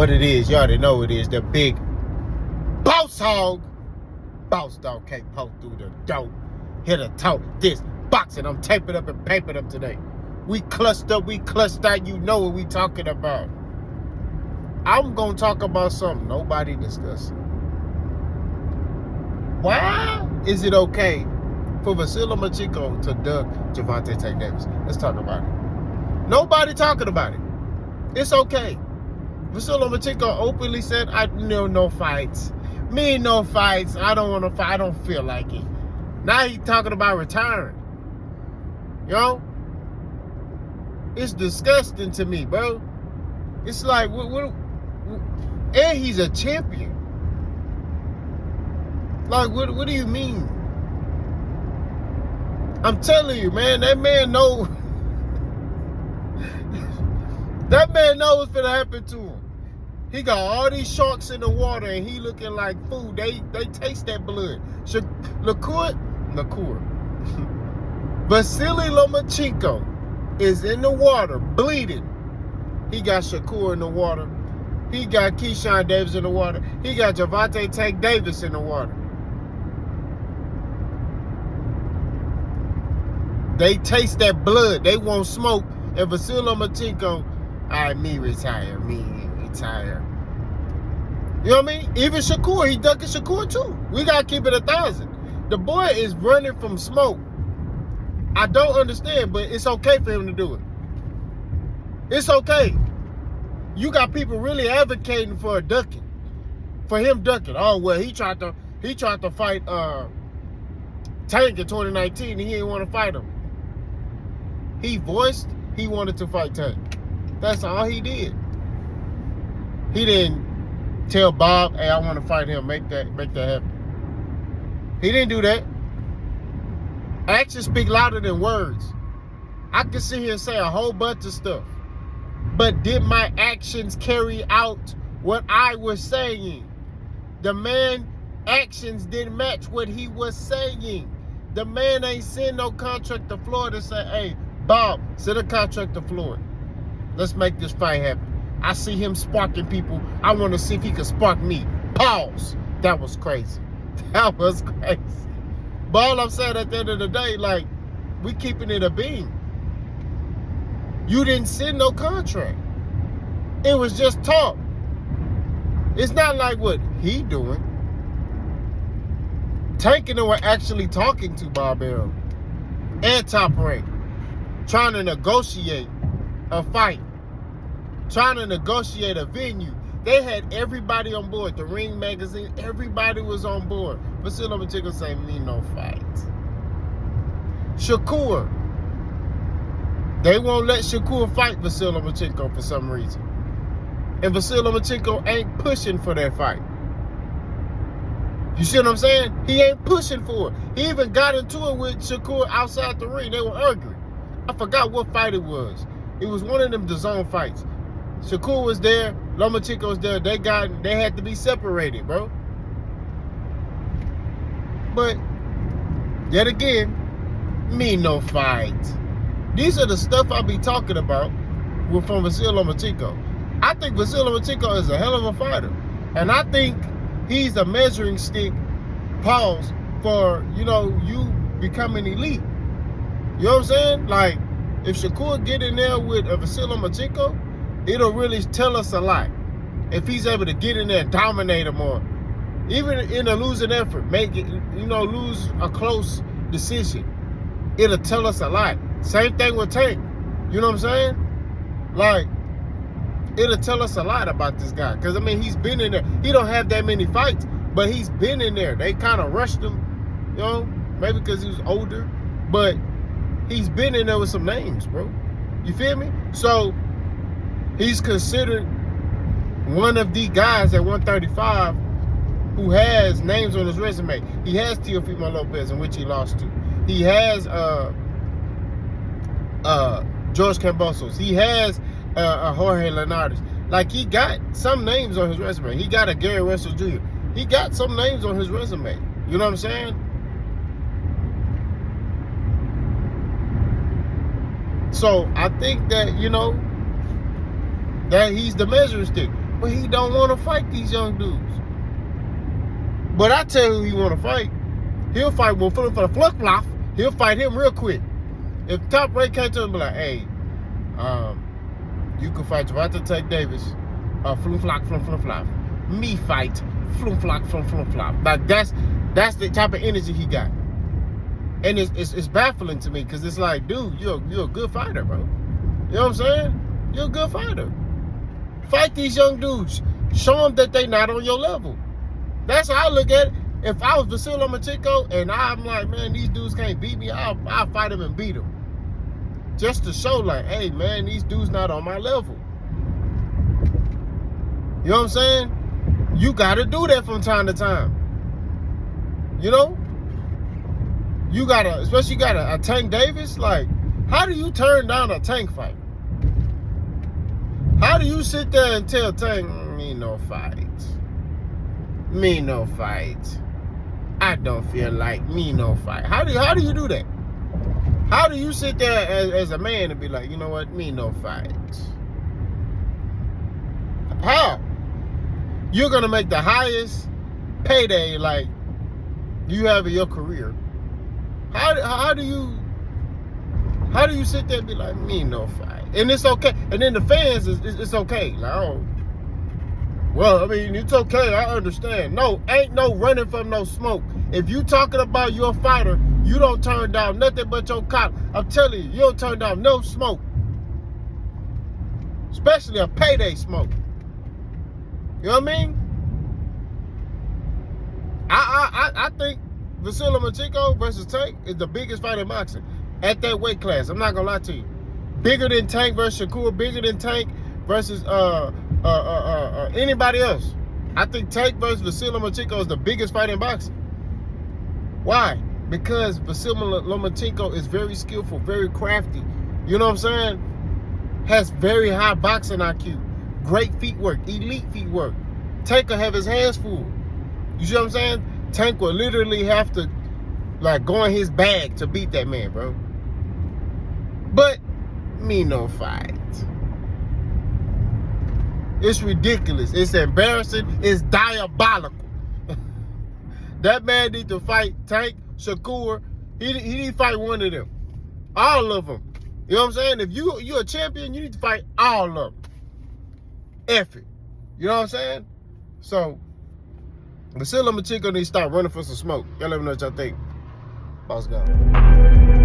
what it is. You already know it is. The big boss hog. Boss dog can't poke through the door. Hit a toe. This boxing. I'm taping up and papering up today. We clutched up. We clutched out. You know what we talking about. I'm going to talk about something nobody discussing. Why is it okay for Vasily Lomachenko to duck Gervonta Davis? Let's talk about it. Nobody talking about it. It's okay. Vasily Lomachenko openly said, I know no fights. Me no fights. I don't want to fight. I don't feel like it. Now he's talking about retiring. Yo, it's disgusting to me, bro. It's like, and he's a champion. Like, what do you mean? I'm telling you, man, that man knows. That man knows what's gonna happen to him. He got all these sharks in the water, and he looking like food. They taste that blood. Liqueur. Vasily Lomachenko is in the water, bleeding. He got Shakur in the water. He got Keyshawn Davis in the water. He got Gervonta Davis in the water. They taste that blood. They won't smoke. And Vasily Lomachenko, me retire. You know what I mean? Even Shakur, he ducking Shakur too. We got to keep it 1,000. The boy is running from smoke. I don't understand, but it's okay for him to do it. It's okay. You got people really advocating for ducking. For him ducking. Oh, well, he tried to fight Tank in 2019 and he didn't want to fight him. He voiced he wanted to fight Tank. That's all he did. He didn't tell Bob, hey, I want to fight him, make that happen. He didn't do that. Actions speak louder than words. I can sit here and say a whole bunch of stuff, but did my actions carry out what I was saying? The man actions didn't match what he was saying. The man ain't send no contract to Florida and say, hey, Bob, send a contract to Florida. Let's make this fight happen. I see him sparking people. I want to see if he can spark me. Pause. That was crazy. That was crazy. But all I'm saying at the end of the day, like, we keeping it a beam. You didn't send no contract. It was just talk. It's not like what he doing. Tank and them were actually talking to Bob Arum and Top Rank, trying to negotiate a fight, trying to negotiate a venue. They had everybody on board. The Ring magazine, everybody was on board. But still, Lomachenko say, me no fights. Shakur. They won't let Shakur fight Vasily Lomachenko for some reason. And Vasily Lomachenko ain't pushing for that fight. You see what I'm saying? He ain't pushing for it. He even got into it with Shakur outside the ring. They were arguing. I forgot what fight it was. It was one of them DAZN fights. Shakur was there, Lomachenko was there. They had to be separated, bro. But yet again, me no fight. These are the stuff I be talking about from Vasily Lomachenko. I think Vasily Lomachenko is a hell of a fighter, and I think he's a measuring stick. Pause for you becoming elite. You know what I'm saying? Like, if Shakur get in there with Vasily Lomachenko, it'll really tell us a lot. If he's able to get in there and dominate him, or even in a losing effort, make it, lose a close decision, it'll tell us a lot. Same thing with Tank. You know what I'm saying? Like, it'll tell us a lot about this guy. Because, he's been in there. He don't have that many fights, but he's been in there. They kind of rushed him, maybe because he was older. But he's been in there with some names, bro. You feel me? So, he's considered one of the guys at 135 who has names on his resume. He has Teofimo Lopez, in which he lost to. He has George Kambosos. He has Jorge Linares. Like, he got some names on his resume. He got a Gary Russell Jr. He got some names on his resume. You know what I'm saying? So I think that, that he's the measuring stick. But he don't want to fight these young dudes. But I tell you who he want to fight. He'll fight for the flip-flop. He'll fight him real quick. If Top Rank came to him and be like, hey, you can fight Gervonta Davis, flip-flop. Me fight, flip-flop. Like that's the type of energy he got. And it's baffling to me because it's like, dude, you're a good fighter, bro. You know what I'm saying? You're a good fighter. Fight these young dudes. Show them that they not on your level. That's how I look at it. If I was Vasily Lomachenko and I'm like, man, these dudes can't beat me, I'll fight them and beat them. Just to show like, hey, man, these dudes not on my level. You know what I'm saying? You got to do that from time to time. You know? You got to, especially you got a Tank Davis. Like, how do you turn down a Tank fight? How do you sit there and tell Tank, me no fight? Me no fight. I don't feel like me no fight. How do you do that? How do you sit there as a man and be like, you know what, me no fight? How? You're gonna make the highest payday like you have in your career. How do you sit there and be like, me no fight? And it's okay. And then the fans it's okay. Like, oh, well, I mean, it's okay. I understand. No, ain't no running from no smoke. If you talking about your fighter, you don't turn down nothing but your cop. I'm telling you, you don't turn down no smoke. Especially a payday smoke. You know what I mean? I think Vasily Lomachenko versus Tank is the biggest fight in boxing at that weight class. I'm not gonna lie to you. Bigger than Tank versus Shakur, bigger than Tank versus anybody else. I think Tank versus Vasily Lomachenko is the biggest fight in boxing. Why? Because Vasily Lomachenko is very skillful, very crafty. You know what I'm saying? Has very high boxing IQ. Great feet work, elite feet work. Tank will have his hands full. You see what I'm saying? Tank will literally have to like go in his bag to beat that man, bro. But me no fight. It's ridiculous. It's embarrassing. It's diabolical. That man need to fight Tank, Shakur. He need to fight one of them. All of them. You know what I'm saying? If you're a champion, you need to fight all of them. F it. You know what I'm saying? So, Vasily Lomachenko needs to start running for some smoke. Y'all let me know what y'all think. Boss gone.